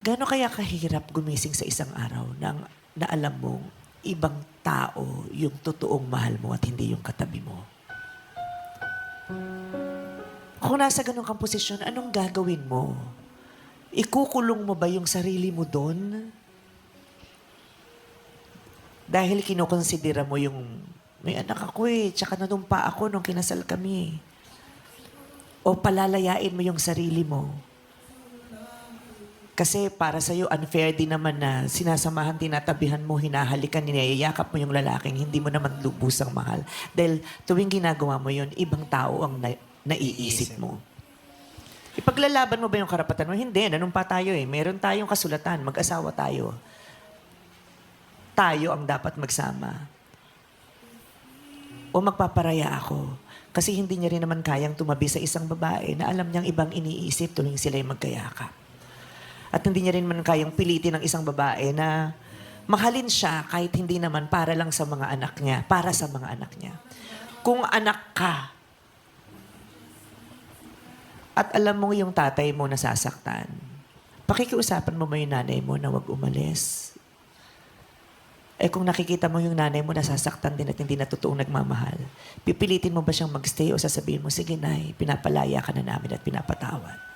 Gaano kaya kahirap gumising sa isang araw na alam mong ibang tao yung totoong mahal mo at hindi yung katabi mo? Kung nasa ganun kang posisyon, anong gagawin mo? Ikukulong mo ba yung sarili mo doon? Dahil kinukonsidera mo yung, may anak ako tsaka nanumpa ako nung kinasal kami. O palalayain mo yung sarili mo? Kasi para sa'yo, unfair din naman na sinasamahan, tinatabihan mo, hinahalikan, ninayayakap mo yung lalaking hindi mo naman lubusang mahal. Dahil tuwing ginagawa mo yun, ibang tao ang naiisip mo. Ipaglalaban mo ba yung karapatan mo? Hindi, nanumpa tayo Meron tayong kasulatan, mag-asawa tayo. Tayo ang dapat magsama. O magpaparaya ako. Kasi hindi niya rin naman kayang tumabi sa isang babae na alam niyang ibang iniisip tuwing sila'y magkayakap. At hindi niya rin man kayang pilitin ng isang babae na mahalin siya kahit hindi naman para lang sa mga anak niya, para sa mga anak niya. Kung anak ka, at alam mo yung tatay mo nasasaktan, pakikiusapan mo ba yung nanay mo na wag umalis? Kung nakikita mo yung nanay mo nasasaktan din at hindi na totoong nagmamahal, pipilitin mo ba siyang magstay o sasabihin mo, sige nay, pinapalaya ka na namin at pinapatawad?